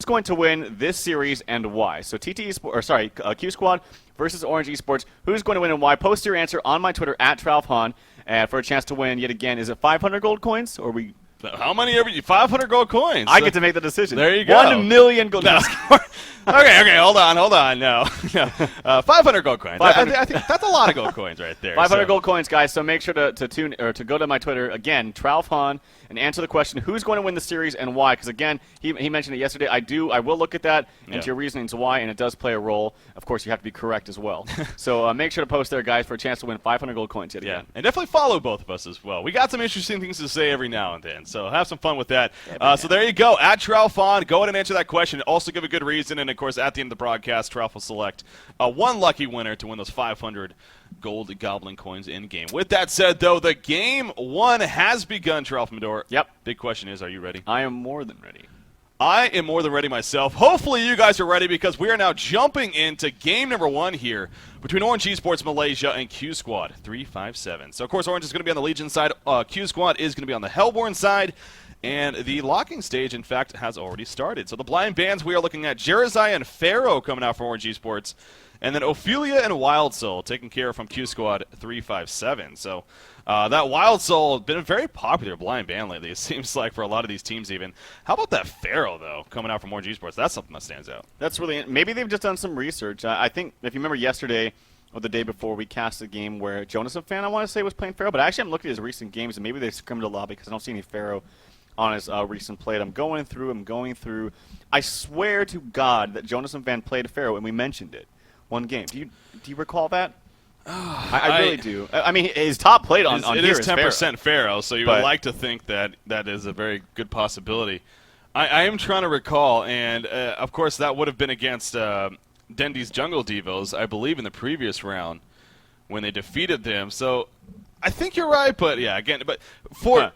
going to win this series and why? So Q Squad versus Orange Esports. Who's going to win and why? Post your answer on my Twitter at DreamHoN for a chance to win yet again. Is it 500 gold coins or we? How many? 500 gold coins. I get to make the decision. There you go. 1 million gold coins. Okay, hold on. No. 500 gold coins. 500. I think that's a lot of gold coins right there. 500 gold coins, guys. So make sure to tune or to go to my Twitter again, DreamHoN, and answer the question: who's going to win the series and why? Because again, he mentioned it yesterday. I will look at that into your reasonings why, and it does play a role. Of course, you have to be correct as well. So make sure to post there, guys, for a chance to win 500 gold coins yet again. And definitely follow both of us as well. We got some interesting things to say every now and then, so have some fun with that. So there you go. At DreamHoN, go ahead and answer that question. Also give a good reason, and of course, at the end of the broadcast, Trout will select one lucky winner to win those 500 gold goblin coins in game. With that said, though, the game one has begun, Trout Medor. Yep. Big question is, are you ready? I am more than ready. I am more than ready myself. Hopefully you guys are ready because we are now jumping into game number one here between Orange Esports Malaysia and QsQ357. So, of course, Orange is going to be on the Legion side. QsQ is going to be on the Hellborn side. And the locking stage, in fact, has already started. So the blind bands, we are looking at Jerizai and Pharaoh coming out from Orange Esports. And then Ophelia and Wild Soul taken care of from QsQ357. So that Wild Soul has been a very popular blind band lately, it seems like, for a lot of these teams even. How about that Pharaoh, though, coming out from Orange Esports? That's something that stands out. That's really – maybe they've just done some research. I think, if you remember yesterday or the day before, we cast a game where Jonas and Fan, I want to say, was playing Pharaoh. But I actually haven't looked at his recent games, and maybe they scrimmed a lot because I don't see any Pharaoh on his recent play. I'm going through. I swear to God that Jonas and Van played Pharaoh, and we mentioned it. One game. Do you recall that? I really do. I mean, his top played on it here is 10% Pharaoh, so you would but like to think that that is a very good possibility. I am trying to recall, and of course that would have been against Dendy's Jungle Devos, I believe, in the previous round when they defeated them. So I think you're right, but yeah, again, but for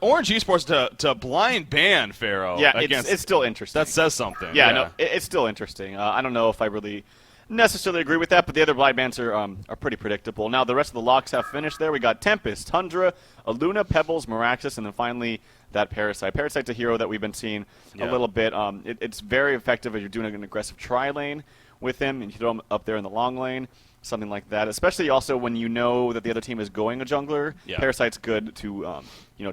Orange Esports to blind ban Pharaoh, it's still interesting. That says something. Yeah, no, it's still interesting. I don't know if I really necessarily agree with that, but the other blind bans are pretty predictable. Now the rest of the locks have finished there. We got Tempest, Tundra, Aluna, Pebbles, Miraxis, and then finally that Parasite. Parasite's a hero that we've been seeing a little bit. It's very effective if you're doing an aggressive tri-lane with him, and you throw him up there in the long lane. Something like that, especially also when you know that the other team is going a jungler. Yeah. Parasite's good to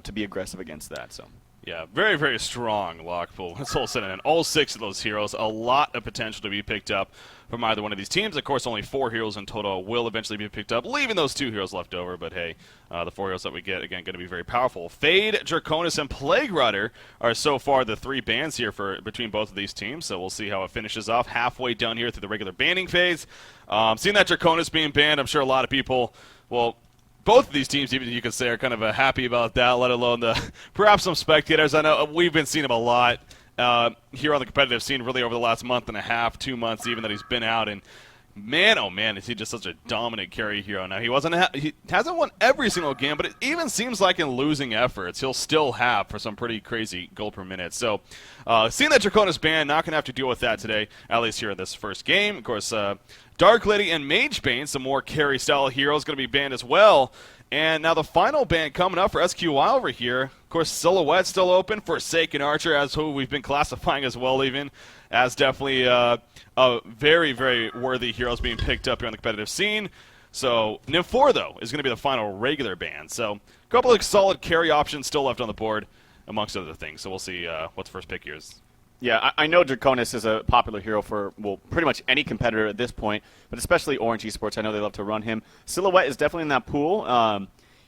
to be aggressive against that. So yeah, very, very strong lock pool. It's all said and done. All 6 of those heroes, a lot of potential to be picked up from either one of these teams. Of course, only 4 heroes in total will eventually be picked up, leaving those 2 heroes left over. But hey, the 4 heroes that we get, again, going to be very powerful. Fade, Draconis, and Plague Rudder are so far the 3 bans here between both of these teams. So we'll see how it finishes off halfway down here through the regular banning phase. Seeing that Draconis being banned, I'm sure a lot of people, well, both of these teams, even you could say, are kind of happy about that, let alone perhaps some spectators. I know we've been seeing him a lot here on the competitive scene really over the last month and a half, 2 months even that he's been out. And man, oh man, is he just such a dominant carry hero. Now, he hasn't won every single game, but it even seems like in losing efforts, he'll still have for some pretty crazy gold per minute. So seeing that Draconis ban, not going to have to deal with that today, at least here in this first game. Of course, Dark Lady and Mage Bane, some more carry-style heroes, going to be banned as well. And now the final ban coming up for SQY over here. Of course, Silhouette still open. Forsaken Archer, as who we've been classifying as well, even as definitely a very, very worthy heroes being picked up here on the competitive scene. So Nymph4, though, is going to be the final regular ban. So a couple of solid carry options still left on the board, amongst other things. So we'll see what the first pick here is. Yeah, I know Draconis is a popular hero for, well, pretty much any competitor at this point, but especially Orange Esports. I know they love to run him. Silhouette is definitely in that pool.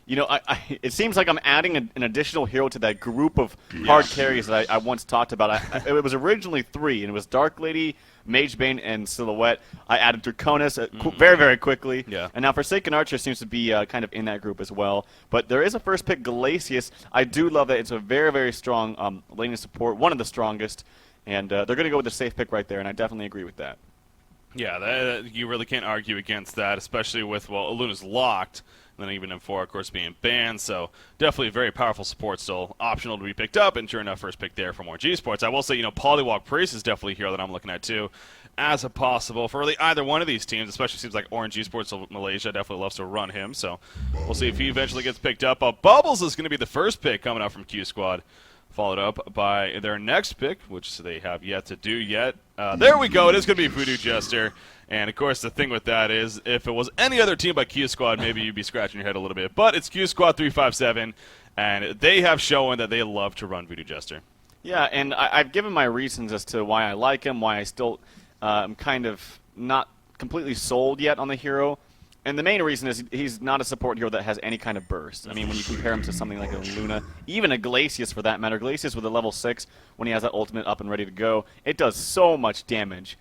It seems like I'm adding an additional hero to that group of hard carries that I once talked about. It was originally 3, and it was Dark Lady, Mage Bane, and Silhouette. I added Draconis very, very quickly. Yeah. And now Forsaken Archer seems to be kind of in that group as well. But there is a first pick, Glacius. I do love that. It's a very, very strong laning support, one of the strongest. And they're going to go with the safe pick right there, and I definitely agree with that. Yeah, you really can't argue against that, especially with, well, Aluna's locked. And then even Nymph4, of course, being banned. So definitely very powerful support still optional to be picked up. And sure enough, first pick there from Orange Esports. I will say, Polywalk Priest is definitely a hero that I'm looking at, too, as a possible for really either one of these teams. Especially seems like Orange Esports of Malaysia definitely loves to run him. So we'll see if he eventually gets picked up. Bubbles is going to be the first pick coming out from QsQ357. followed up by their next pick, which they have yet to do yet. There we go. It is going to be Voodoo Jester. And, of course, the thing with that is if it was any other team but Q Squad, maybe you'd be scratching your head a little bit. But it's QsQ357, and they have shown that they love to run Voodoo Jester. Yeah, and I've given my reasons as to why I like him, why I still am kind of not completely sold yet on the hero. And the main reason is he's not a support hero that has any kind of burst. I mean, when you compare him to something like a Luna, even a Glacius for that matter, Glacius with a level 6, when he has that ultimate up and ready to go, it does so much damage.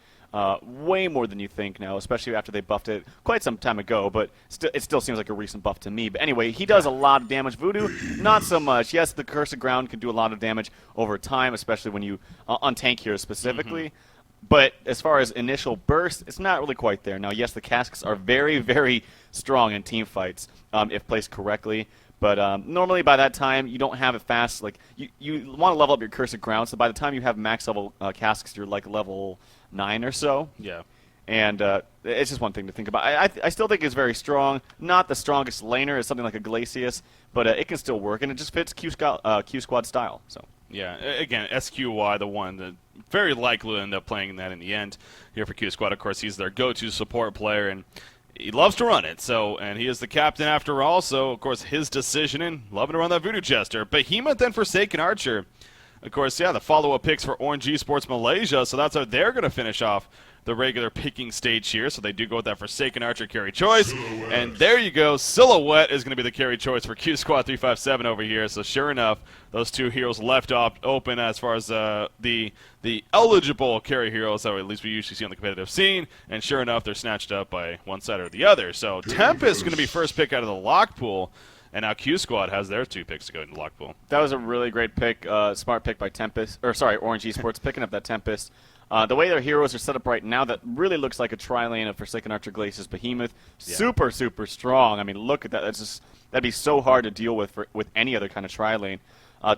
Way more than you think now, especially after they buffed it quite some time ago, but it still seems like a recent buff to me. But anyway, he does a lot of damage. Voodoo, not so much. Yes, the Curse of Ground can do a lot of damage over time, especially when you untank heroes specifically. But as far as initial burst, it's not really quite there. Now, yes, the casks are very, very strong in team fights if placed correctly. But normally by that time, you don't have it fast. Like you want to level up your Curse of Ground, so by the time you have max level casks, you're like level 9 or so. Yeah. And it's just one thing to think about. I still think it's very strong. Not the strongest laner as something like a Glacius, but it can still work, and it just fits Q Squad style. So. Yeah, again, SQY, the one that very likely will end up playing that in the end here for Q Squad. Of course, he's their go-to support player, and he loves to run it. So, and he is the captain after all. So, of course, his decision in loving to run that Voodoo Jester. Behemoth and Forsaken Archer. Of course, yeah, the follow-up picks for ORGE Esports Malaysia. So that's how they're going to finish off the regular picking stage here. So they do go with that Forsaken Archer carry choice. And there you go. Silhouette is going to be the carry choice for QsQ357 over here. So sure enough, those two heroes left open as far as the eligible carry heroes that at least we usually see on the competitive scene. And sure enough, they're snatched up by one side or the other. So Tempest is going to be first pick out of the lock pool. And now Q Squad has their 2 picks to go into the lock pool. That was a really great pick, smart pick by Tempest, or sorry, ORGE Esports picking up that Tempest. The way their heroes are set up right now, that really looks like a tri-lane of Forsaken Archer, Glacius, Behemoth. Yeah. Super, super strong. I mean, look at that. That'd be so hard to deal with with any other kind of tri-lane.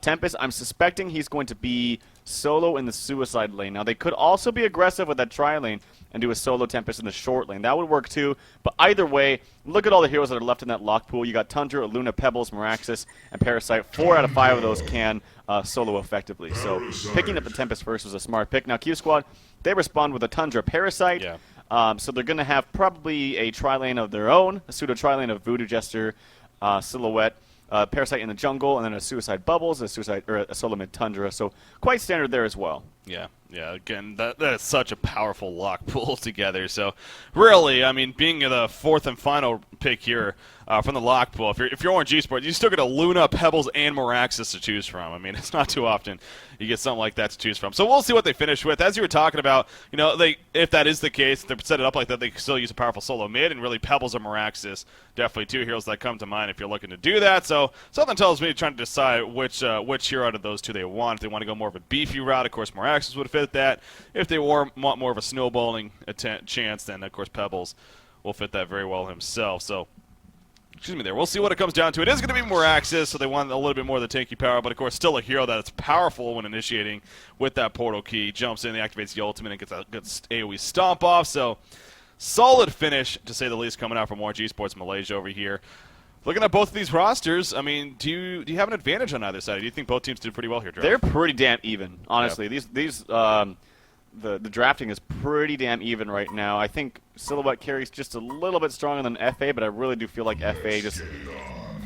Tempest, I'm suspecting he's going to be solo in the suicide lane. Now, they could also be aggressive with that tri-lane and do a solo Tempest in the short lane. That would work too. But either way, look at all the heroes that are left in that lock pool. You got Tundra, Luna, Pebbles, Meraxis, and Parasite. 4 out of 5 of those can solo effectively. So picking up the Tempest first was a smart pick. Now, Q Squad, they respond with a Tundra Parasite. Yeah. So they're going to have probably a tri-lane of their own, a pseudo tri-lane of Voodoo Jester, Silhouette, Parasite in the jungle, and then a Suicide Bubbles, a solo mid Tundra. So quite standard there as well. Yeah. Again, that is such a powerful lock pool together. So, really, I mean, being the 4th and final pick here from the lock pool, if you're ORGE Esports, you still get a Luna, Pebbles, and Meraxis to choose from. I mean, it's not too often you get something like that to choose from. So we'll see what they finish with. As you were talking about, you know, if that is the case, they set it up like that, they can still use a powerful solo mid, and really Pebbles or Meraxis, definitely 2 heroes that come to mind if you're looking to do that. So something tells me trying to decide which hero out of those 2 they want. If they want to go more of a beefy route, of course, Meraxis would fit that. If they want more of a snowballing chance, then, of course, Pebbles will fit that very well himself. So, excuse me there. We'll see what it comes down to. It is going to be Meraxis, so they want a little bit more of the tanky power, but, of course, still a hero that's powerful when initiating with that portal key. Jumps in, activates the ultimate, and gets a good AoE stomp off. So, solid finish, to say the least, coming out from ORGE Esports Malaysia over here. Looking at both of these rosters, I mean, do you have an advantage on either side? Do you think both teams did pretty well here, Drew? They're pretty damn even, honestly. Yeah. The drafting is pretty damn even right now. I think Silhouette carries just a little bit stronger than FA, but I really do feel like FA just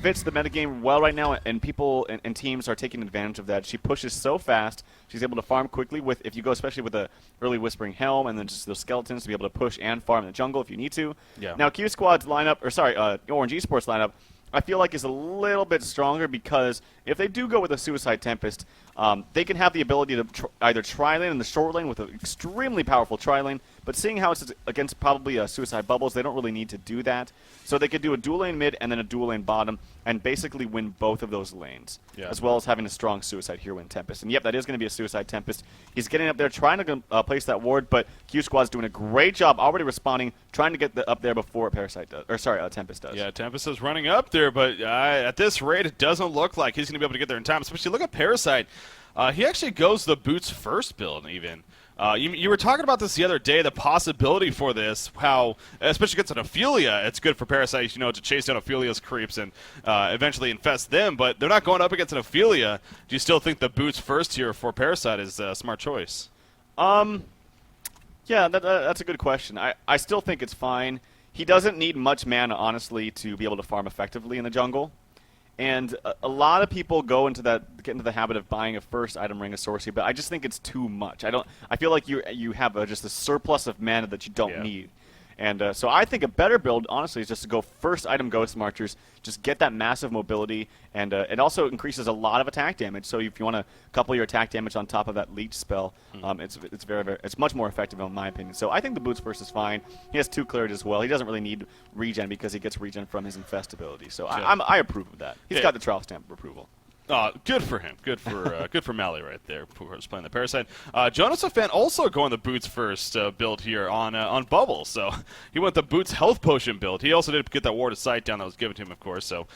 fits the metagame well right now, and people and teams are taking advantage of that. She pushes so fast. She's able to farm quickly if you go especially with the early Whispering Helm and then just those skeletons to be able to push and farm in the jungle if you need to. Yeah. Now, Q Squad's lineup, ORGE Esports lineup, I feel like is a little bit stronger because if they do go with a Suicide Tempest, they can have the ability to either tri-lane in the short lane with an extremely powerful tri-lane, but seeing how it's against probably Suicide Bubbles, they don't really need to do that. So they could do a dual lane mid and then a dual lane bottom and basically win both of those lanes, as well as having a strong Suicide hero in Tempest. And yep, that is going to be a Suicide Tempest. He's getting up there trying to place that ward, but Q Squad's doing a great job already responding, trying to get up there before Tempest does. Yeah, Tempest is running up there, but at this rate, it doesn't look like he's going to be able to get there in time, especially look at Parasite. He actually goes the boots first build even You were talking about this the other day, the possibility for this, how, especially against an Ophelia, it's good for Parasite, to chase down Ophelia's creeps and eventually infest them, but they're not going up against an Ophelia. Do you still think the boots first here for Parasite is a smart choice? Yeah, that's a good question. I still think it's fine. He doesn't need much mana, honestly, to be able to farm effectively in the jungle. And a lot of people get into the habit of buying a first item ring of sorcery, but I just think it's too much. I feel like you have just a surplus of mana that you don't need. And so I think a better build, honestly, is just to go first item Ghost Marchers, just get that massive mobility, and it also increases a lot of attack damage. So if you want to couple your attack damage on top of that leech spell, it's much more effective in my opinion. So I think the boots first is fine. He has 2 cleared as well. He doesn't really need regen because he gets regen from his infest ability. So I approve of that. He's got the trial stamp of approval. Good for him. Good for Mally right there, who's playing the Parasite. Jonas fan also going the boots first build here on Bubble. So he went the boots health potion build. He also did get that ward of sight down that was given to him, of course. So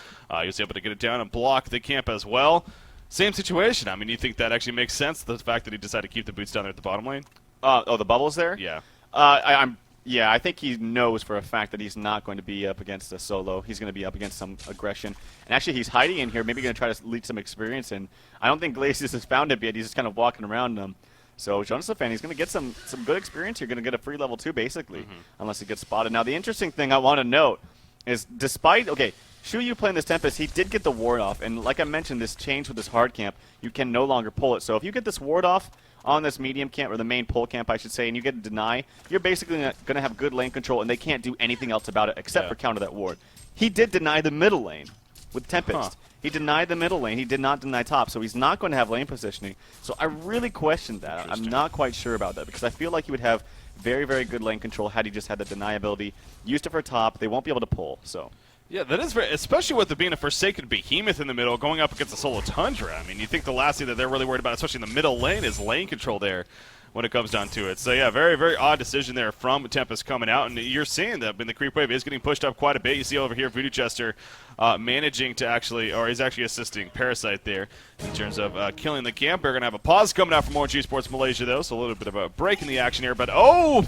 he was able to get it down and block the camp as well. Same situation. I mean, you think that actually makes sense? The fact that he decided to keep the boots down there at the bottom lane. The Bubble's there? Yeah. I think he knows for a fact that he's not going to be up against a solo. He's going to be up against some aggression. And actually, he's hiding in here, maybe going to try to leak some experience. And I don't think Glacius has found him yet. He's just kind of walking around them. So Jonas fan, he's going to get some good experience here. Going to get a free level 2, basically, unless he gets spotted. Now, the interesting thing I want to note is despite, Shuyu playing this Tempest, he did get the ward off. And like I mentioned, this change with this hard camp, you can no longer pull it. So if you get this ward off on this medium camp, or the main pull camp, I should say, and you get a deny, you're basically going to have good lane control, and they can't do anything else about it except for counter that ward. He did deny the middle lane with Tempest. He denied the middle lane. He did not deny top, so he's not going to have lane positioning. So I really question that. I'm not quite sure about that, because I feel like he would have very, very good lane control had he just had the deny ability. Used it for top. They won't be able to pull, so... Yeah, that is very, especially with it being a Forsaken Behemoth in the middle, going up against a solo Tundra. I mean, you think the last thing that they're really worried about, especially in the middle lane, is lane control there when it comes down to it. So, yeah, very, very odd decision there from Tempest coming out. And you're seeing that the creep wave is getting pushed up quite a bit. You see over here Voodoo Chester managing to actually, or he's actually assisting Parasite there in terms of killing the camp. We're going to have a pause coming out from ORGE Esports Malaysia, though, so a little bit of a break in the action here. But,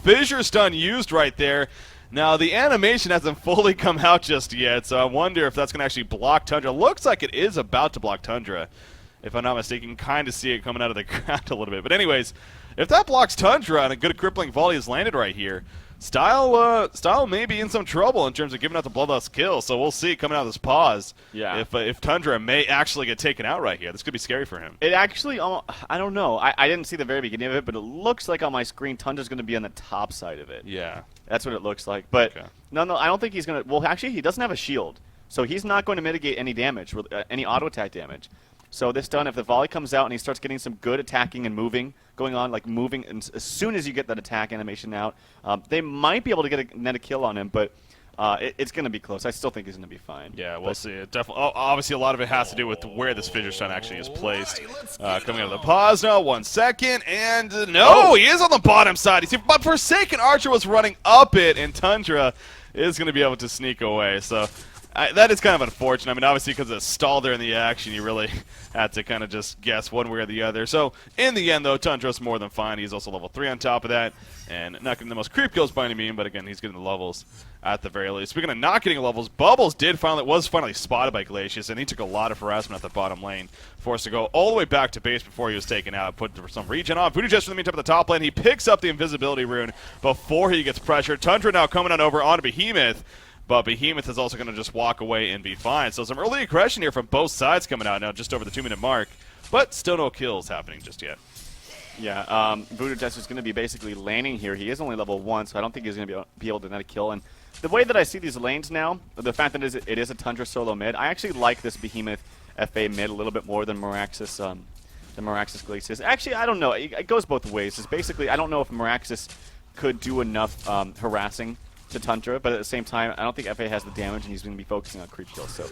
Fissure Stun used right there. Now, the animation hasn't fully come out just yet, so I wonder if that's going to actually block Tundra. Looks like it is about to block Tundra, if I'm not mistaken. Kind of see it coming out of the ground a little bit. But anyways, if that blocks Tundra and a good crippling volley is landed right here, Style may be in some trouble in terms of giving out the Bloodlust kill, so we'll see coming out of this pause if Tundra may actually get taken out right here. This could be scary for him. It actually, I don't know. I didn't see the very beginning of it, but it looks like on my screen Tundra's going to be on the top side of it. Yeah. That's what it looks like. But no, I don't think he's going to... Well, actually, he doesn't have a shield, so he's not going to mitigate any damage, any auto attack damage. So this stun, if the volley comes out and he starts getting some good attacking and moving going on, like moving, and as soon as you get that attack animation out, they might be able to get net a kill on him, but it's going to be close. I still think he's going to be fine. Yeah, we'll see. It definitely. obviously, a lot of it has to do with where this Fissure Stun actually is placed. Coming out of the pause now, 1 second, and he is on the bottom side. You see, but Forsaken Archer was running up it, and Tundra is going to be able to sneak away. So that is kind of unfortunate. I mean, obviously, because it's stalled there in the action, you really had to kind of just guess one way or the other. So, in the end, though, Tundra's more than fine. He's also level 3 on top of that, and not getting the most creep kills by any means, but again, he's getting the levels at the very least. Speaking of not getting levels, Bubbles was finally spotted by Glacius, and he took a lot of harassment at the bottom lane, forced to go all the way back to base before he was taken out, put some regen on. Voodoo Jester in the meantime at the top lane. He picks up the invisibility rune before he gets pressured. Tundra now coming on over onto Behemoth, but Behemoth is also going to just walk away and be fine. So some early aggression here from both sides coming out now, just over the 2-minute mark, but still no kills happening just yet. Yeah, Voodoo Jester's going to be basically laning here. He is only level 1, so I don't think he's going to be able to net a kill. And the way that I see these lanes now, the fact that it is a Tundra solo mid, I actually like this Behemoth FA mid a little bit more than Meraxis Glacius. Actually, I don't know. It goes both ways. It's basically, I don't know if Meraxis could do enough harassing to Tundra, but at the same time, I don't think FA has the damage, and he's going to be focusing on creep kills. So,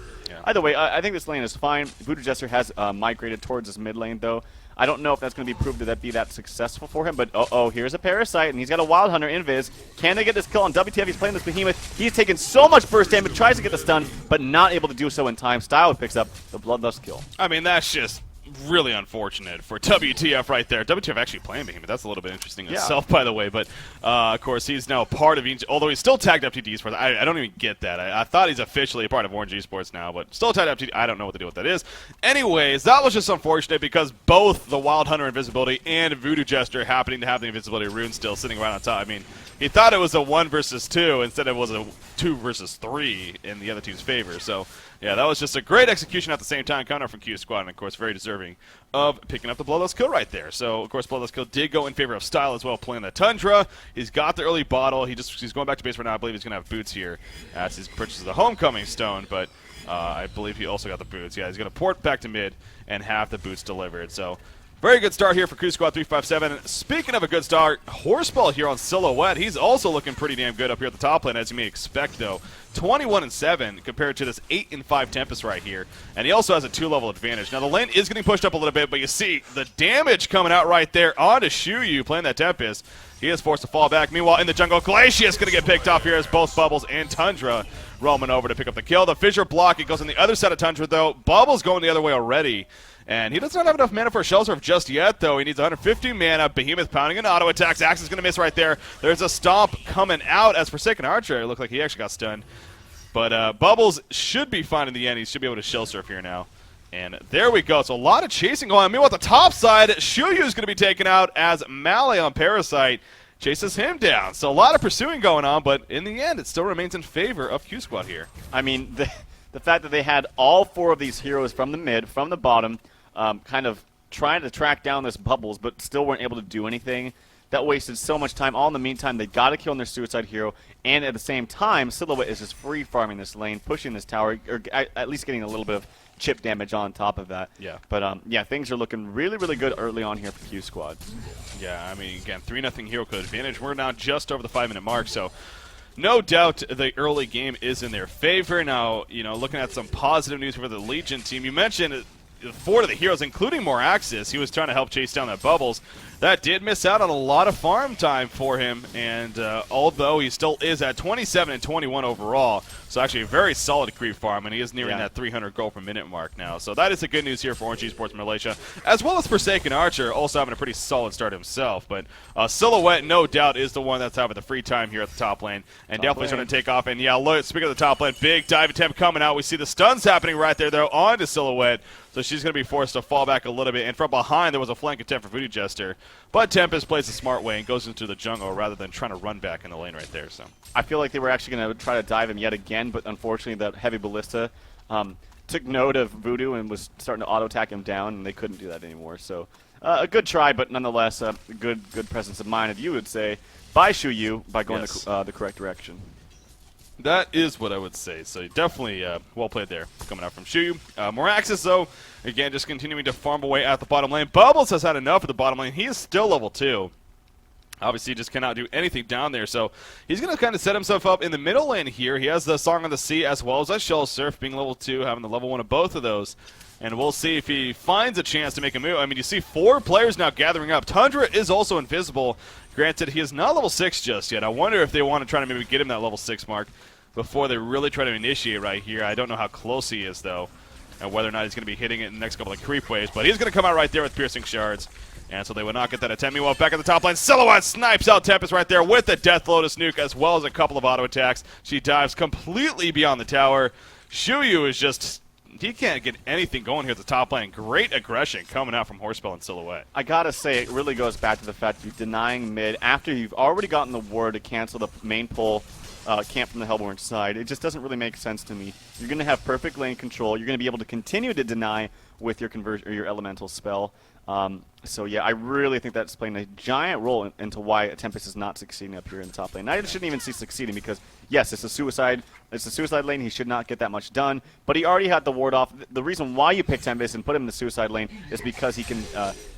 either way, I think this lane is fine. Voodoo Jester has migrated towards his mid lane, though. I don't know if that's going to be proved to be that successful for him, but here's a Parasite, and he's got a Wild Hunter invis. Can they get this kill on WTF? He's playing this Behemoth. He's taken so much burst damage, tries to get the stun, but not able to do so in time. Style picks up the Bloodlust kill. I mean, that's just really unfortunate for WTF right there. WTF actually playing Behemoth. That's a little bit interesting in Yeah. itself, by the way. But, of course, he's now a part of although he's still tagged FTD Esports. I don't even get that. I thought he's officially a part of Orange Esports now, but still tagged FTD. I don't know what the deal with that is. Anyways, that was just unfortunate because both the Wild Hunter Invisibility and Voodoo Jester happening to have the Invisibility rune still sitting right on top. I mean, he thought it was a 1 versus 2. Instead, it was a 2 versus 3 in the other team's favor. So, yeah, that was just a great execution at the same time coming out from QsQ357, and, of course, very deserving of picking up the Bloodlust kill right there. So, of course, Bloodlust kill did go in favor of Style as well, playing the Tundra. He's got the early bottle. He's going back to base right now. I believe he's going to have boots here as he purchases the Homecoming Stone, but I believe he also got the boots. Yeah, he's going to port back to mid and have the boots delivered. So, very good start here for QsQ357. Speaking of a good start, Horseball here on Silhouette. He's also looking pretty damn good up here at the top lane, as you may expect, though. 21-7 compared to this 8-5 Tempest right here. And he also has a 2-level advantage. Now, the lane is getting pushed up a little bit, but you see the damage coming out right there onto QsQ playing that Tempest. He is forced to fall back. Meanwhile, in the jungle, Glacius going to get picked off here as both Bubbles and Tundra roaming over to pick up the kill. The Fissure block, it goes on the other side of Tundra, though. Bubbles going the other way already. And he does not have enough mana for a Shell Surf just yet, though. He needs 150 mana. Behemoth pounding an auto attack. Zax is going to miss right there. There's a stomp coming out as Forsaken Archer. It looked like he actually got stunned. But Bubbles should be fine in the end. He should be able to Shell Surf here now. And there we go. So a lot of chasing going on. Meanwhile, at the top side, QsQ is going to be taken out as Melee on Parasite chases him down. So a lot of pursuing going on, but in the end, it still remains in favor of QsQ here. I mean, the fact that they had all 4 of these heroes from the mid, from the bottom, kind of trying to track down this Bubbles, but still weren't able to do anything. That wasted so much time. All in the meantime, they got to kill their Suicide Hero, and at the same time, Silhouette is just free farming this lane, pushing this tower, or at least getting a little bit of chip damage on top of that. Yeah. But yeah, things are looking really, really good early on here for QsQ. Yeah, I mean, again, 3-0 hero code advantage. We're now just over the 5-minute mark, so no doubt the early game is in their favor. Now, you know, looking at some positive news for the Legion team, you mentioned 4 of the heroes, including Moraxis, he was trying to help chase down that Bubbles. That did miss out on a lot of farm time for him, and although he still is at 27 and 21 overall, so actually a very solid creep farm, and he is nearing that 300 gold per minute mark now. So that is the good news here for Orange Esports Malaysia, as well as Forsaken Archer, also having a pretty solid start himself. But Silhouette, no doubt, is the one that's having the free time here at the top lane, and definitely starting to take off. And yeah, look, speaking of the top lane, big dive attempt coming out. We see the stuns happening right there, though, onto Silhouette. So she's going to be forced to fall back a little bit. And from behind, there was a flank attempt for Voodoo Jester. But Tempest plays the smart way and goes into the jungle rather than trying to run back in the lane right there. So I feel like they were actually going to try to dive him yet again, but unfortunately that heavy ballista took note of Voodoo and was starting to auto-attack him down, and they couldn't do that anymore. So a good try, but nonetheless a good presence of mind, if you would say, by QsQ by going the correct direction. That is what I would say. So definitely well played there coming out from QsQ. Moraxis, though, again, just continuing to farm away at the bottom lane. Bubbles has had enough of the bottom lane. He is still level 2. Obviously, just cannot do anything down there. So he's going to kind of set himself up in the middle lane here. He has the Song on the Sea as well as that Shell Surf being level 2, having the level 1 of both of those. And we'll see if he finds a chance to make a move. I mean, you see 4 players now gathering up. Tundra is also invisible. Granted, he is not level 6 just yet. I wonder if they want to try to maybe get him that level 6 mark before they really try to initiate right here. I don't know how close he is, though, and whether or not he's going to be hitting it in the next couple of creep waves. But he's going to come out right there with Piercing Shards. And so they will not get that attempt. Meanwhile, back at the top line, Silhouette snipes out Tempest right there with the Death Lotus nuke as well as a couple of auto attacks. She dives completely beyond the tower. QsQ is just... he can't get anything going here at the top lane. Great aggression coming out from Horseball and Silhouette. I gotta say, it really goes back to the fact you're denying mid after you've already gotten the word to cancel the main pull camp from the Hellborn side. It just doesn't really make sense to me. You're going to have perfect lane control. You're going to be able to continue to deny with your conversion or your elemental spell. So yeah, I really think that's playing a giant role into why Tempest is not succeeding up here in the top lane. I shouldn't even see succeeding because yes, it's a suicide lane. He should not get that much done, but he already had the ward off. The reason why you pick Tempest and put him in the suicide lane is because he can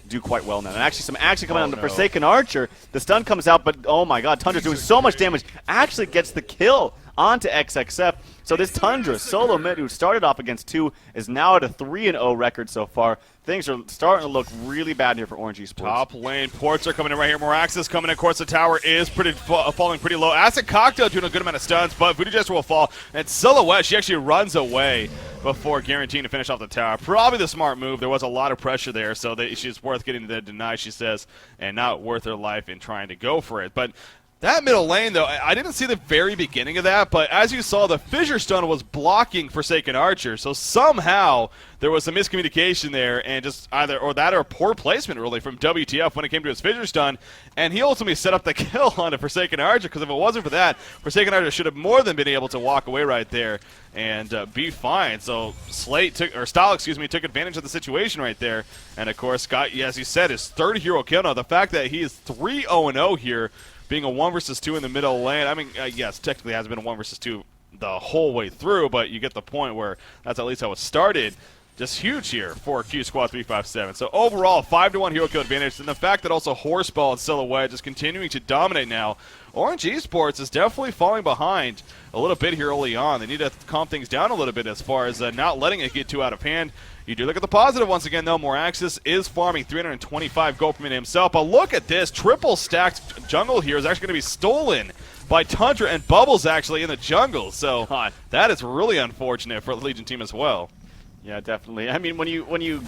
do quite well now. And actually, some action coming on the Forsaken Archer. The stun comes out, but oh my God, Tundra's doing so much damage. Actually gets the kill onto XXF. So this Tundra solo mid who started off against 2 is now at a 3-0 record so far. Things are starting to look really bad here for Orange Esports. Top lane ports are coming in right here. Moraxis coming in. Of course, the tower is falling pretty low. Acid Cocktail doing a good amount of stuns, but Voodoo Jester will fall. And Silhouette, she actually runs away before guaranteeing to finish off the tower. Probably the smart move. There was a lot of pressure there, so she's worth getting the deny, she says, and not worth her life in trying to go for it. But that middle lane, though, I didn't see the very beginning of that, but as you saw, the Fissure Stun was blocking Forsaken Archer, so somehow there was some miscommunication there, and just either or that or poor placement, really, from WTF when it came to his Fissure Stun, and he ultimately set up the kill on a Forsaken Archer, because if it wasn't for that, Forsaken Archer should have more than been able to walk away right there and be fine. So Stahl took advantage of the situation right there, and of course got, as you said, his third hero kill. Now, the fact that he is 3-0-0 here, being a 1 versus 2 in the middle lane, I mean, yes, technically it has been a 1 versus 2 the whole way through, but you get the point where that's at least how it started. Just huge here for QsQ357. So overall, 5-1 hero kill advantage, and the fact that also Horseball and Silhouette just continuing to dominate now. Orange Esports is definitely falling behind a little bit here early on. They need to calm things down a little bit as far as not letting it get too out of hand. You do look at the positive once again, though. Moraxis is farming 325 gold from it himself. But look at this. Triple stacked jungle here is actually going to be stolen by Tundra and Bubbles actually in the jungle. So that is really unfortunate for the Legion team as well. Yeah, definitely. I mean, when you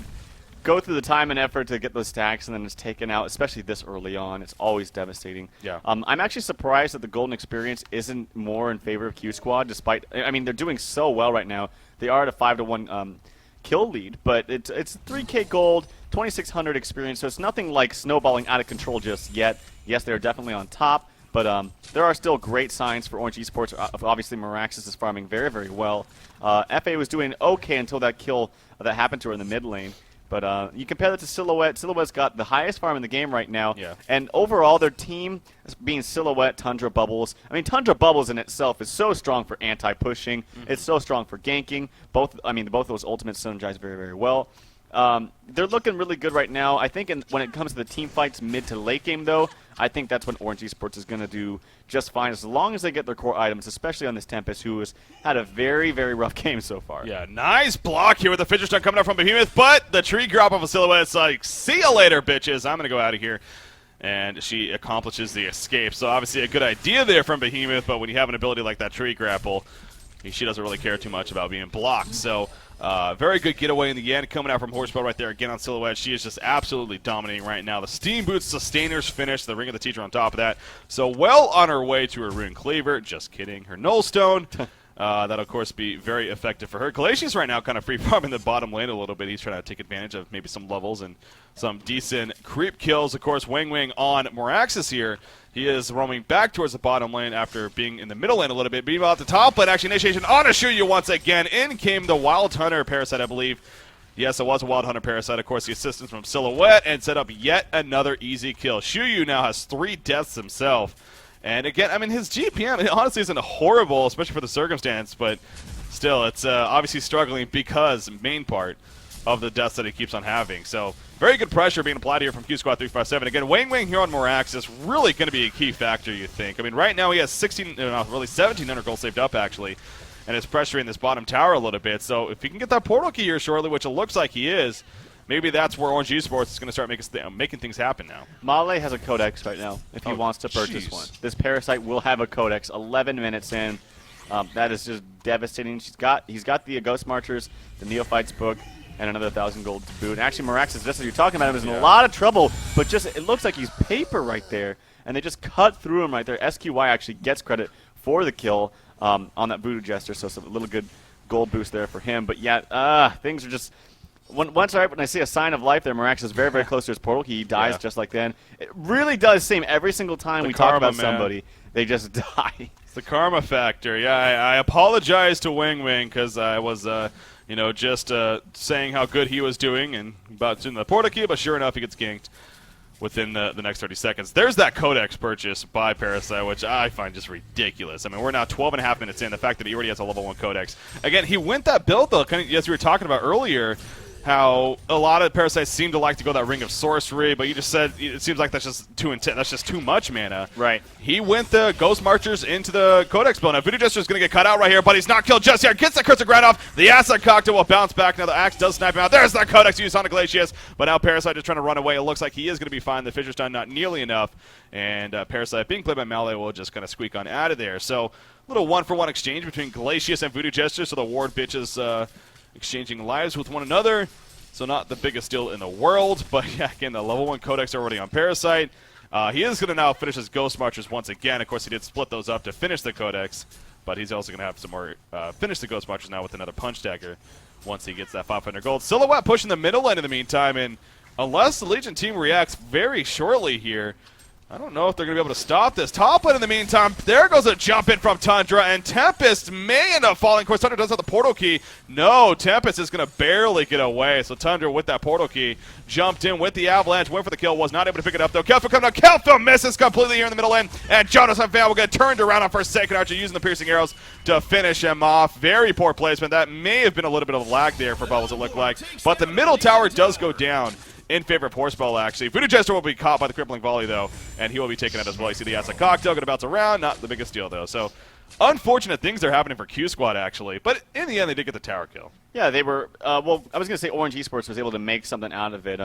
go through the time and effort to get those stacks and then it's taken out, especially this early on, it's always devastating. Yeah. I'm actually surprised that the Golden Experience isn't more in favor of Q Squad, despite, I mean, they're doing so well right now. They are at a 5-1 kill lead, but it's 3K gold, 2,600 experience, so it's nothing like snowballing out of control just yet. Yes, they're definitely on top, but there are still great signs for Orange Esports. Obviously, Moraxis is farming very, very well. FA was doing okay until that kill that happened to her in the mid lane. But you compare that to Silhouette. Silhouette's got the highest farm in the game right now. Yeah. And overall, their team being Silhouette, Tundra, Bubbles. I mean, Tundra Bubbles in itself is so strong for anti-pushing. It's so strong for ganking. Both of those ultimates synergize very, very well. They're looking really good right now. I think when it comes to the team fights mid to late game, though, I think that's when Orange Esports is going to do just fine as long as they get their core items, especially on this Tempest, who has had a very, very rough game so far. Yeah, nice block here with the Fissure Stun coming up from Behemoth, but the tree drop of a Silhouette is like, see you later, bitches. I'm going to go out of here. And she accomplishes the escape. So obviously a good idea there from Behemoth, but when you have an ability like that tree grapple, she doesn't really care too much about being blocked. So very good getaway in the end, coming out from Horseball right there again on Silhouette. She is just absolutely dominating right now. The Steam Boots Sustainers finish, the Ring of the Teacher on top of that. So well on her way to her Rune Cleaver. Just kidding. Her Nullstone. That'll, of course, be very effective for her. Galatia's right now kind of free-farming the bottom lane a little bit. He's trying to take advantage of maybe some levels and some decent creep kills. Of course, Wang Wang on Moraxis here. He is roaming back towards the bottom lane after being in the middle lane a little bit. Meanwhile, at the top lane, actually, initiation on a Shuyu once again. In came the Wild Hunter Parasite, I believe. Yes, it was a Wild Hunter Parasite. Of course, the assistance from Silhouette, and set up yet another easy kill. Shuyu now has 3 deaths himself. And again, I mean, his GPM honestly isn't horrible, especially for the circumstance, but still, it's obviously struggling because main part of the deaths that he keeps on having. So very good pressure being applied here from QsQ357. Again, Wang Wang here on Morax is really going to be a key factor, you think. I mean, right now he has 1,700 gold saved up, actually, and is pressuring this bottom tower a little bit. So if he can get that portal key here shortly, which it looks like he is, maybe that's where Orange Esports is going to start making things happen now. Male has a codex right now if he wants to purchase one. This Parasite will have a codex 11 minutes in. That is just devastating. He's got the Ghost Marchers, the Neophytes book, and another 1,000 gold to boot. And actually, Moraxis, just as you're talking about him, is in a lot of trouble, but just it looks like he's paper right there, and they just cut through him right there. SQY actually gets credit for the kill on that Voodoo Jester, so it's a little good gold boost there for him. But yeah, things are just... When I see a sign of life there, Moraxis is very, very close to his portal. He dies just like then. It really does seem every single time we talk about somebody, they just die. It's the karma factor. Yeah, I apologize to Wang Wang because I was, just saying how good he was doing and about doing the portal key, but sure enough, he gets ganked within the next 30 seconds. There's that codex purchase by Parasite, which I find just ridiculous. I mean, we're now 12 and a half minutes in. The fact that he already has a level 1 codex. Again, he went that build, though, kind of, as we were talking about earlier. how a lot of Parasites seem to like to go that Ring of Sorcery, but you just said it seems like that's just too intense. That's just too much mana. Right. He went the Ghost Marchers into the Codex build. Now, Voodoo Jester's going to get cut out right here, but he's not killed just yet. Gets the Curse of Grind off. The Acid Cocktail will bounce back. Now, the Axe does snipe him out. There's that Codex used on the Glacius, but now Parasite is trying to run away. It looks like he is going to be fine. The Fissure's done not nearly enough, and Parasite, being played by Melee, will just kind of squeak on out of there. So, little one-for-one exchange between Glacius and Voodoo Jester, so the Ward bitches exchanging lives with one another. So not the biggest deal in the world, but yeah, again, the level 1 Codex already on Parasite. He is going to now finish his Ghost Marchers once again. Of course, he did split those up to finish the Codex, but he's also going to have some more finish the Ghost Marchers now with another Punch Dagger once he gets that 500 gold. Silhouette pushing the middle lane in the meantime, and unless the Legion team reacts very shortly here, I don't know if they're going to be able to stop this. Top lane in the meantime, there goes a jump in from Tundra, and Tempest may end up falling. Of course, Tundra does have the portal key. No, Tempest is going to barely get away. So Tundra with that portal key jumped in with the Avalanche, went for the kill, was not able to pick it up though. Kelthor coming up, Kelthor misses completely here in the middle lane, and Jonas and Van will get turned around on Forsaken Archer using the piercing arrows to finish him off. Very poor placement. That may have been a little bit of a lag there for Bubbles, it looked like. But the middle tower does go down in favor of Horseball, actually. Voodoo Jester will be caught by the crippling volley, though, and he will be taken out as well. You see the Acid Cocktail going to bounce around. Not the biggest deal, though. So, unfortunate things are happening for Q Squad, actually. But in the end, they did get the tower kill. Yeah, they were. Well, I was going to say Orange Esports was able to make something out of it.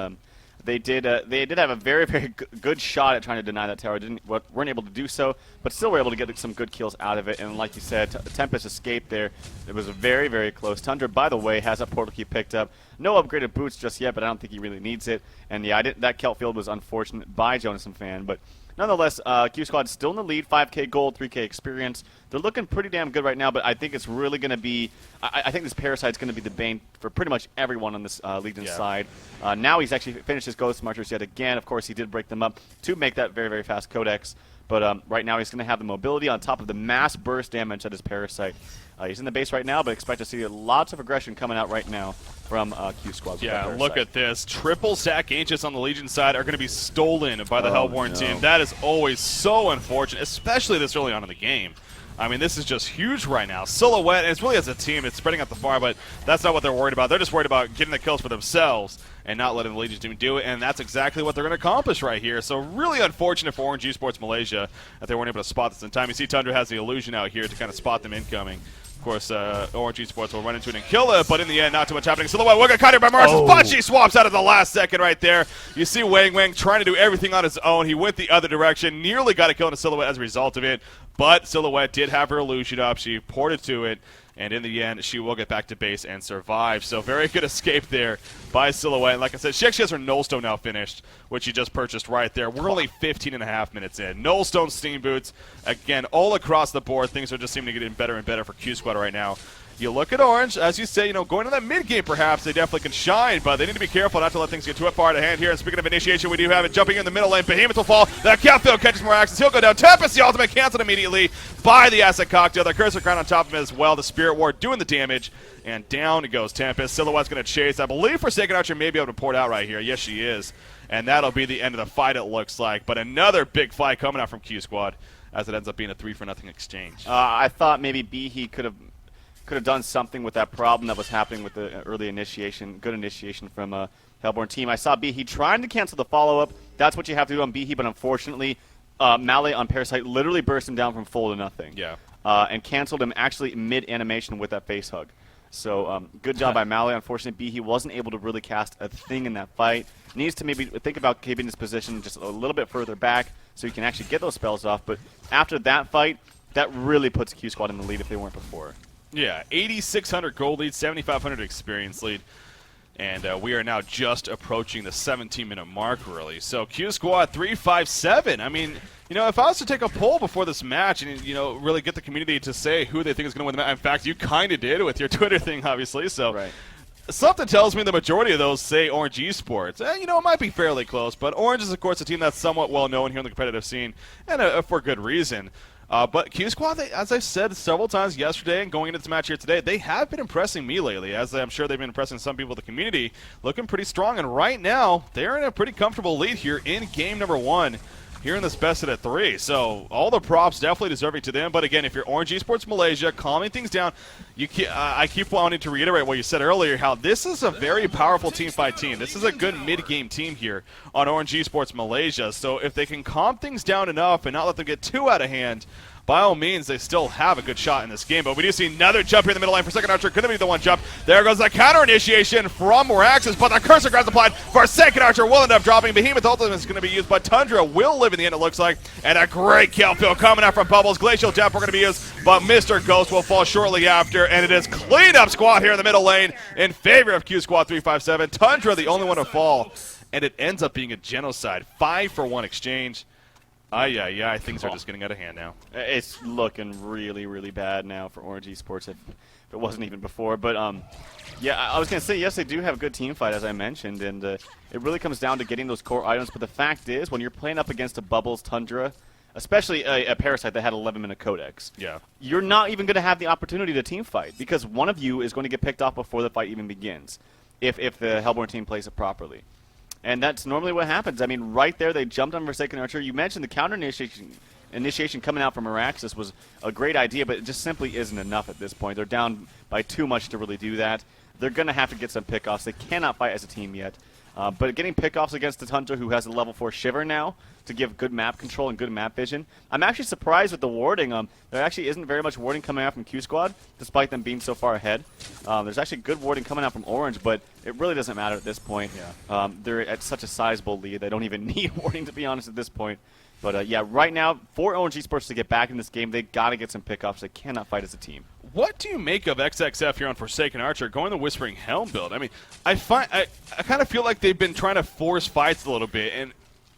They did have a very, very good shot at trying to deny that tower. Weren't able to do so, but still were able to get some good kills out of it. And like you said, Tempest escaped there. It was very, very close. Tundra, by the way, has a portal key picked up. No upgraded boots just yet, but I don't think he really needs it. And yeah, that Kelt field was unfortunate by Jonas and Fan, but nonetheless, Q Squad still in the lead, 5K gold, 3K experience. They're looking pretty damn good right now, but I think it's really going to be I think this Parasite's going to be the bane for pretty much everyone on this Legion side. Now he's actually finished his Ghost Marchers yet again. Of course, he did break them up to make that very, very fast Codex. But right now he's going to have the mobility on top of the mass burst damage that is Parasite. He's in the base right now, but expect to see lots of aggression coming out right now from Q Squad. Yeah, look at this. Triple stack Ancients on the Legion side are going to be stolen by the Hellborn team. That is always so unfortunate, especially this early on in the game. I mean, this is just huge right now. Silhouette, and it's really as a team, it's spreading out the far, but that's not what they're worried about. They're just worried about getting the kills for themselves and not letting the Legion team do it, and that's exactly what they're going to accomplish right here. So really unfortunate for Orange Esports Malaysia that they weren't able to spot this in time. You see Tundra has the illusion out here to kind of spot them incoming. Of course, Orange Esports will run into it and kill it, but in the end, not too much happening. Silhouette will get caught here by Marcus, but she swaps out at the last second right there. You see Wang Wang trying to do everything on his own. He went the other direction, nearly got a kill into Silhouette as a result of it, but Silhouette did have her illusion up. She ported to it, and in the end, she will get back to base and survive. So very good escape there by Silhouette. And like I said, she actually has her Nullstone now finished, which she just purchased right there. We're only 15.5 minutes in. Nullstone Steam Boots, again, all across the board. Things are just seeming to get better and better for Q Squad right now. You look at Orange, as you say, going to that mid game perhaps, they definitely can shine, but they need to be careful not to let things get too far out of hand here. And speaking of initiation, we do have it jumping in the middle lane. Behemoth will fall. That Kelthor catches more axes. He'll go down. Tempest, the ultimate, canceled immediately by the Acid Cocktail. The Curse of Crown on top of him as well. The Spirit Ward doing the damage, and down goes Tempest. Silhouette's going to chase. I believe Forsaken Archer may be able to port out right here. Yes, she is. And that'll be the end of the fight, it looks like. But another big fight coming out from Q Squad as it ends up being a 3-for-0 exchange. I thought maybe Behe could have done something with that problem that was happening with the early initiation, good initiation from Hellborn team. I saw Behe trying to cancel the follow-up. That's what you have to do on Behe, but unfortunately, Melee on Parasite literally burst him down from full to nothing. Yeah. And canceled him actually mid-animation with that face hug. So good job by Melee. Unfortunately, Behe wasn't able to really cast a thing in that fight. Needs to maybe think about keeping his position just a little bit further back so he can actually get those spells off. But after that fight, that really puts Q Squad in the lead if they weren't before. Yeah, 8,600 gold lead, 7,500 experience lead, and we are now just approaching the 17-minute mark, really. So Q Squad 357. I mean, if I was to take a poll before this match and really get the community to say who they think is going to win the match, in fact, you kind of did with your Twitter thing, obviously. So right. Something tells me the majority of those say Orange Esports. It might be fairly close, but Orange is, of course, a team that's somewhat well known here in the competitive scene, and for good reason. But Q Squad, as I've said several times yesterday and going into this match here today, they have been impressing me lately, as I'm sure they've been impressing some people in the community, looking pretty strong. And right now, they're in a pretty comfortable lead here in game number 1. here in this best of 3. So all the props definitely deserving to them. But again, if you're ORGE Esports Malaysia, calming things down, I keep wanting to reiterate what you said earlier, how this is a very powerful team fight team. This is a good mid-game team here on ORGE Esports Malaysia. So if they can calm things down enough and not let them get too out of hand, by all means, they still have a good shot in this game. But we do see another jump here in the middle lane for Second Archer. Going to be the one jump. There goes the counter initiation from Moraxis, but the cursor grabs applied for Second Archer. Will end up dropping. Behemoth ultimate is going to be used, but Tundra will live in the end, it looks like. And a great kill field coming out from Bubbles. Glacial Depth we're going to be used, but Mr. Ghost will fall shortly after. And it is cleanup squad here in the middle lane in favor of QsQ357. Tundra the only one to fall, and it ends up being a genocide. 5-for-1 exchange. Yeah, things are just getting out of hand now. It's looking really, really bad now for ORGE Esports if it wasn't even before. But, yeah, I was going to say, yes, they do have good team fight, as I mentioned, and it really comes down to getting those core items. But the fact is, when you're playing up against a Bubbles Tundra, especially a Parasite that had 11-minute codex, you're not even going to have the opportunity to team fight because one of you is going to get picked off before the fight even begins if the Hellborn team plays it properly. And that's normally what happens. I mean, right there, they jumped on Forsaken Archer. You mentioned the counter initiation coming out from Araxis was a great idea, but it just simply isn't enough at this point. They're down by too much to really do that. They're going to have to get some pickoffs. They cannot fight as a team yet. But getting pickoffs against the Tundra, who has a level 4 Shiver now, to give good map control and good map vision. I'm actually surprised with the warding. There actually isn't very much warding coming out from Q Squad, despite them being so far ahead. There's actually good warding coming out from Orange, but it really doesn't matter at this point. They're at such a sizable lead. They don't even need warding, to be honest, at this point. But, yeah, right now, for ORGE Esports to get back in this game, they got to get some pickoffs. They cannot fight as a team. What do you make of XXF here on Forsaken Archer going the Whispering Helm build? I mean, I kind of feel like they've been trying to force fights a little bit, and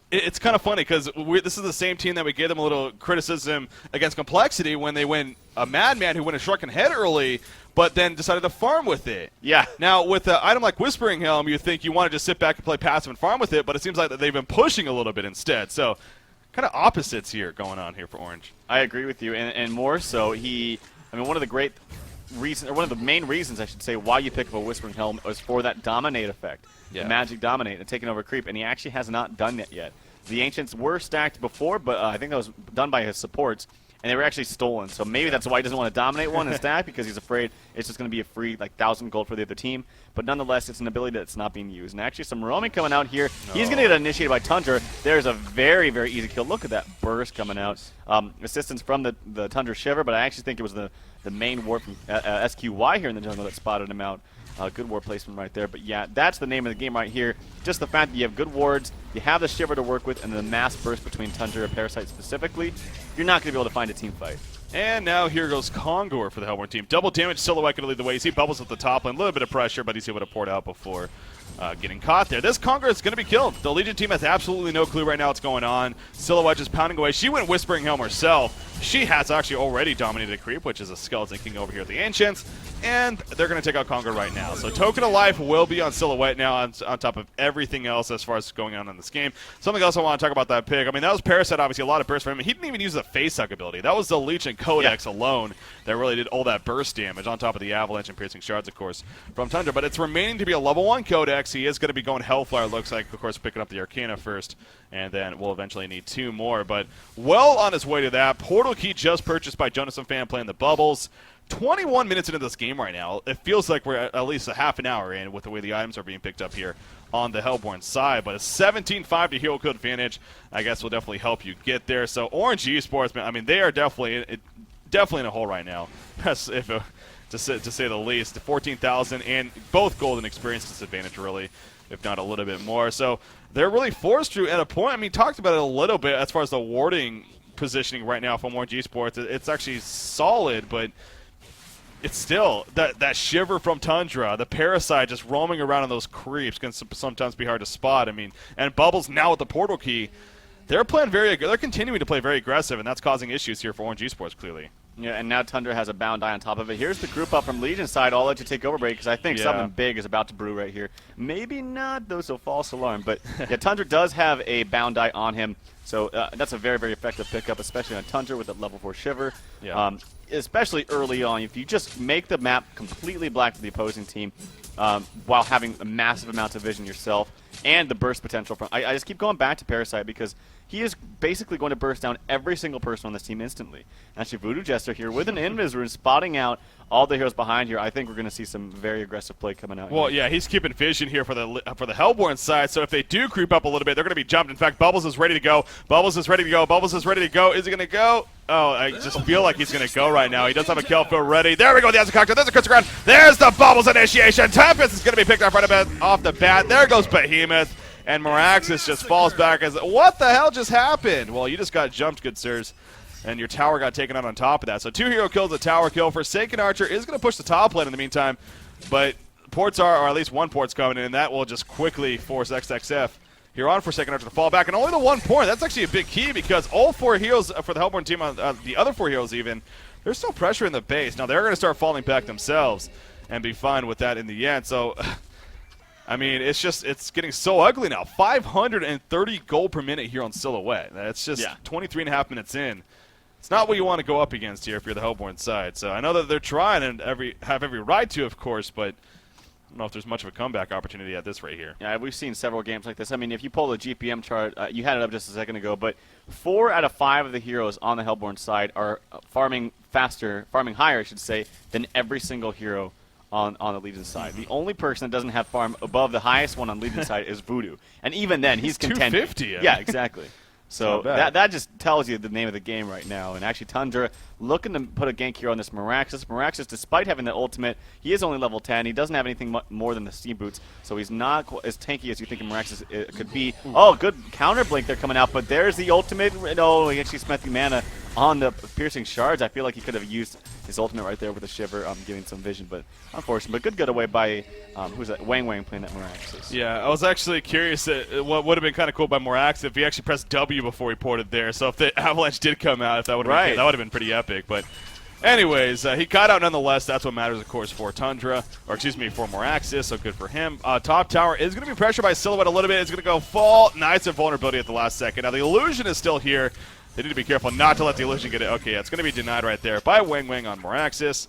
it's kind of funny because this is the same team that we gave them a little criticism against Complexity when they went a Madman who went a Shrunken Head early, but then decided to farm with it. Yeah. Now, with an item like Whispering Helm, you think you want to just sit back and play passive and farm with it, but it seems like that they've been pushing a little bit instead. So, kind of opposites here going on here for Orange. I agree with you, and more so, one of the great reasons, or one of the main reasons, I should say, why you pick up a Whispering Helm is for that Dominate effect. The Magic Dominate and taking over Creep, and he actually has not done that yet. The Ancients were stacked before, but I think that was done by his supports, and they were actually stolen. So maybe that's why he doesn't want to dominate one and stack, because he's afraid it's just going to be a free, 1,000 gold for the other team. But nonetheless, it's an ability that's not being used. And actually, some roaming coming out here. He's going to get initiated by Tundra. There's a very, very easy kill. Look at that burst coming out. Assistance from the Tundra Shiver, but I actually think it was the main warp from SQY here in the jungle that spotted him out. Good ward placement right there. But yeah, that's the name of the game right here. Just the fact that you have good wards, you have the Shiver to work with, and the mass burst between Tundra and Parasite specifically, you're not going to be able to find a team fight. And now here goes Kongor for the Hellborn team. Double damage, Silhouette going to lead the way. You see Bubbles at the top lane, a little bit of pressure, but he's able to pour it out before getting caught there. This Kongor is going to be killed. The Legion team has absolutely no clue right now what's going on. Silhouette just pounding away. She went Whispering Helm herself. She has actually already dominated a creep, which is a Skeleton King over here at the Ancients. And they're going to take out Kongor right now. So Token of Life will be on Silhouette now on top of everything else as far as going on in this game. Something else I want to talk about that pick. I mean, that was Parasite, obviously, a lot of burst for him. He didn't even use the Face Hug ability. That was the Leech and Codex alone that really did all that burst damage on top of the Avalanche and Piercing Shards, of course, from Tundra. But it's remaining to be a level 1 Codex. He is going to be going Hellfire, looks like, of course, picking up the Arcana first. And then we'll eventually need 2 more. But well on his way to that. Portal Key just purchased by Jonathan Fan playing the Bubbles. 21 minutes into this game right now. It feels like we're at least a half an hour in with the way the items are being picked up here on the Hellborn side. But a 17-5 to hero code advantage, I guess, will definitely help you get there. So ORGE Esports, man, I mean, they are definitely in a hole right now, to say the least. 14,000 and both gold and experience disadvantage, really, if not a little bit more. So they're really forced to, at a point, I mean, talked about it a little bit as far as the warding positioning right now from ORGE Esports. It's actually solid, but it's still that Shiver from Tundra, the Parasite just roaming around on those creeps can sometimes be hard to spot. I mean, and Bubbles now with the Portal Key, they're continuing to play very aggressive, and that's causing issues here for ORGE Esports, clearly. Yeah, and now Tundra has a bound eye on top of it. Here's the group up from Legion side. I'll let you take over, Brady, because I think something big is about to brew right here. Maybe not, though, so false alarm. But yeah, Tundra does have a bound eye on him, so that's a very, very effective pickup, especially on Tundra with that level 4 Shiver. Yeah. especially early on, if you just make the map completely black for the opposing team while having a massive amount of vision yourself and the burst potential from, I just keep going back to Parasite because he is basically going to burst down every single person on this team instantly. Actually, Voodoo Jester here with an Invis Rune spotting out all the heroes behind here. I think we're going to see some very aggressive play coming out. Well, here. yeah, he's keeping vision here for the Hellborn side, so if they do creep up a little bit, they're going to be jumped. In fact, Bubbles is ready to go. Bubbles is ready to go. Bubbles is ready to go. Is he going to go? Oh, I just feel like he's going to go right now. He does have a kill field ready. There we go. There's a cocktail. There's a critical ground. There's the Bubbles initiation. Tempest is going to be picked up right off the bat. There goes Behemoth. And Meraxis just falls back as, what the hell just happened? Well, you just got jumped, good sirs. And your tower got taken out on top of that. So 2 hero kills, a tower kill. Forsaken Archer is going to push the top lane in the meantime. But ports are, or at least one port's coming in, and that will just quickly force XXF here on Forsaken Archer to fall back. And only the 1 point. That's actually a big key because all 4 heroes for the Hellborn team, the other 4 heroes even, there's still pressure in the base. Now they're going to start falling back themselves and be fine with that in the end. So, I mean, it's getting so ugly now. 530 gold per minute here on Silhouette. That's just 23 and a half minutes in. It's not what you want to go up against here if you're the Hellborn side. So I know that they're trying and have every right to, of course, but I don't know if there's much of a comeback opportunity at this rate here. Yeah, we've seen several games like this. I mean, if you pull the GPM chart, you had it up just a second ago, but 4 out of 5 of the heroes on the Hellborn side are farming higher, I should say, than every single hero on the Legion side. The only person that doesn't have farm above the highest one on Legion side is Voodoo. And even then, he's contending. 250. Yeah, exactly. So that just tells you the name of the game right now. And actually, Tundra looking to put a gank here on this Meraxis. Meraxis, despite having the ultimate, he is only level 10. He doesn't have anything more than the Steam Boots, so he's not as tanky as you think Meraxis could be. Oh, good counter blink there coming out, but there's the ultimate. No, he actually spent the mana on the piercing shards. I feel like he could have used his ultimate right there with the Shiver, giving some vision, but unfortunate. But good getaway by, who's that? Wang playing that Meraxis. Yeah, I was actually curious what would have been kind of cool by Morax if he actually pressed W before he ported there. So if the Avalanche did come out, if that would have been pretty epic. But anyways, he got out nonetheless. That's what matters, of course, for Tundra, or excuse me, for Moraxis. So good for him. Top tower is going to be pressured by Silhouette a little bit. It's going to go fall. Nice invulnerability at the last second. Now the illusion is still here. They need to be careful not to let the illusion get it. Okay, yeah, it's going to be denied right there by Wang on Moraxis.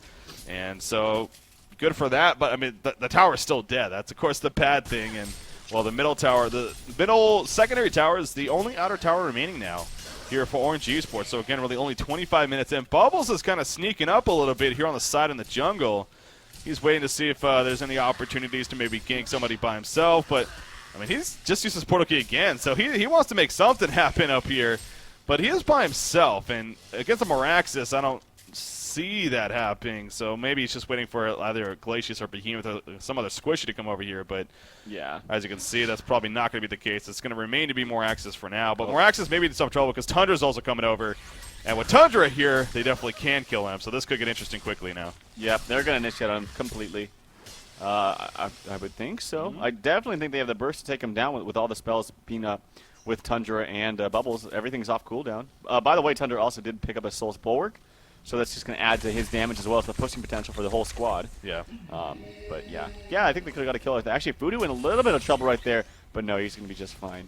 And so good for that. But, I mean, the tower is still dead. That's, of course, the bad thing. And, well, the middle tower, the middle secondary tower is the only outer tower remaining now here for Orange Esports. So, again, really only 25 minutes in. Bubbles is kind of sneaking up a little bit here on the side in the jungle. He's waiting to see if there's any opportunities to maybe gank somebody by himself. But, I mean, he's just used his portal key again. So he wants to make something happen up here. But he is by himself, and against the Meraxis, I don't see that happening. So maybe he's just waiting for either Glacius or Behemoth or some other squishy to come over here. But yeah, as you can see, that's probably not going to be the case. It's going to remain to be Meraxis for now. But Meraxis may be in some trouble because Tundra's also coming over. And with Tundra here, they definitely can kill him. So this could get interesting quickly now. Yep, they're going to initiate on him completely. I would think so. I definitely think they have the burst to take him down with all the spells being up. With Tundra and Bubbles, everything's off cooldown. By the way, Tundra also did pick up a Soul's Bulwark, so that's just going to add to his damage as well as the pushing potential for the whole squad. Yeah. But yeah, I think they could have got a kill like that. Actually, Voodoo in a little bit of trouble right there, but no, he's going to be just fine.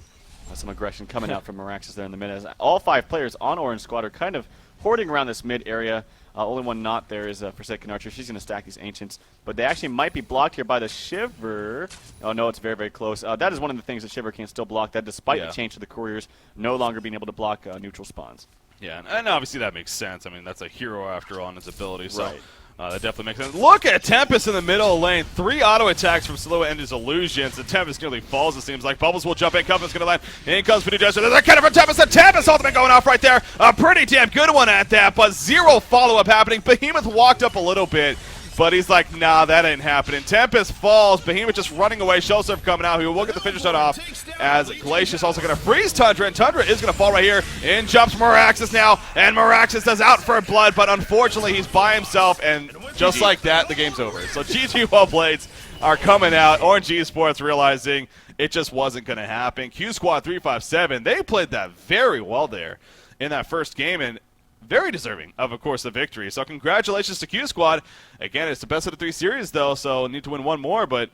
Some aggression coming out from Meraxis there in the mid. As all 5 players on Orange Squad are kind of hoarding around this mid area. Only one not there is Forsaken Archer. She's going to stack these Ancients. But they actually might be blocked here by the Shiver. Oh, no, it's very, very close. That is one of the things that Shiver can still block, that despite the change to the Couriers, no longer being able to block neutral spawns. Yeah, and obviously that makes sense. I mean, that's a hero after all in his ability. So that definitely makes sense. Look at Tempest in the middle lane. 3 auto attacks from Silhouette and his illusions. And Tempest nearly falls, it seems like. Bubbles will jump in. Cuffman's going to land. In comes Voodoo Jester. There's a cannon from Tempest. The Tempest ultimate going off right there. A pretty damn good one at that, but 0 follow-up happening. Behemoth walked up a little bit, but he's like, nah, that ain't happening. Tempest falls. Behemoth just running away. Shellsurf coming out. He will get the finish shot off as Glacius also going to freeze Tundra, and Tundra is going to fall right here. In jumps Meraxis now, and Meraxis is out for blood, but unfortunately he's by himself, and just like that, the game's over. So GG Well Blades are coming out. Orange Esports realizing it just wasn't going to happen. QsQ357, they played that very well there in that first game, and very deserving of course, the victory. So congratulations to Q Squad. Again, it's the best of the 3 series, though, so need to win one more, but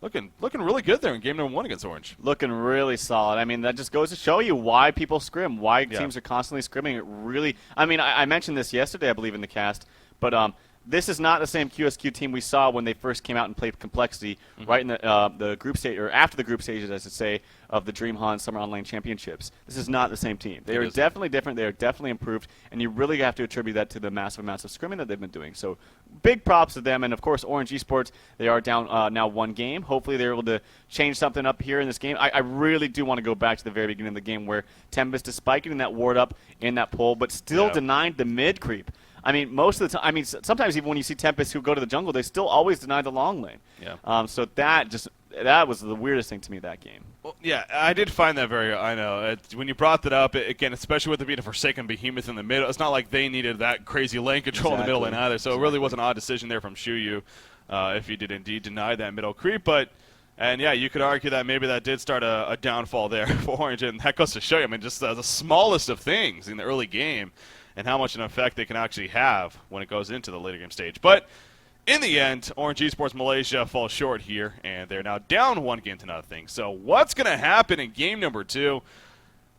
looking really good there in game number 1 against Orange. Looking really solid. I mean, that just goes to show you why people scrim, why teams are constantly scrimming. It really, I mean, I mentioned this yesterday, I believe, in the cast. But this is not the same QsQ team we saw when they first came out and played Complexity right in the group stage, or after the group stages, I should say, of the DreamHoN Summer Online Championships. This is not the same team. They are definitely different. They are definitely improved, and you really have to attribute that to the massive amounts of scrimming that they've been doing. So big props to them, and of course, ORGE Esports, they are down now 1 game. Hopefully they're able to change something up here in this game. I really do want to go back to the very beginning of the game where Tempest, despite getting that ward up in that pole, but still denied the mid creep. I mean, most of the time, I mean, sometimes even when you see Tempest who go to the jungle, they still always deny the long lane. Yeah. So that was the weirdest thing to me that game. Well, yeah, I did find that very. I know when you brought that up again, especially with it being a Forsaken Behemoth in the middle. It's not like they needed that crazy lane control in the middle lane either. So it really was an odd decision there from Shuyu, if he did indeed deny that middle creep. And yeah, you could argue that maybe that did start a downfall there for Orange, and that goes to show you. I mean, just the smallest of things in the early game, and how much an effect they can actually have when it goes into the later game stage. But in the end, ORGE Esports Malaysia falls short here, and they're now down 1-0. So what's going to happen in game number 2?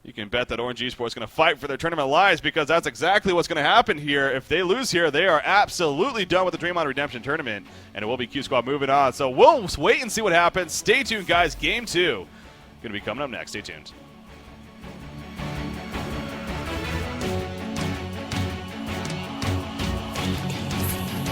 You can bet that ORGE Esports is going to fight for their tournament lives, because that's exactly what's going to happen here. If they lose here, they are absolutely done with the DreamHoN Redemption Tournament, and it will be Q Squad moving on. So we'll wait and see what happens. Stay tuned, guys. Game 2 going to be coming up next. Stay tuned.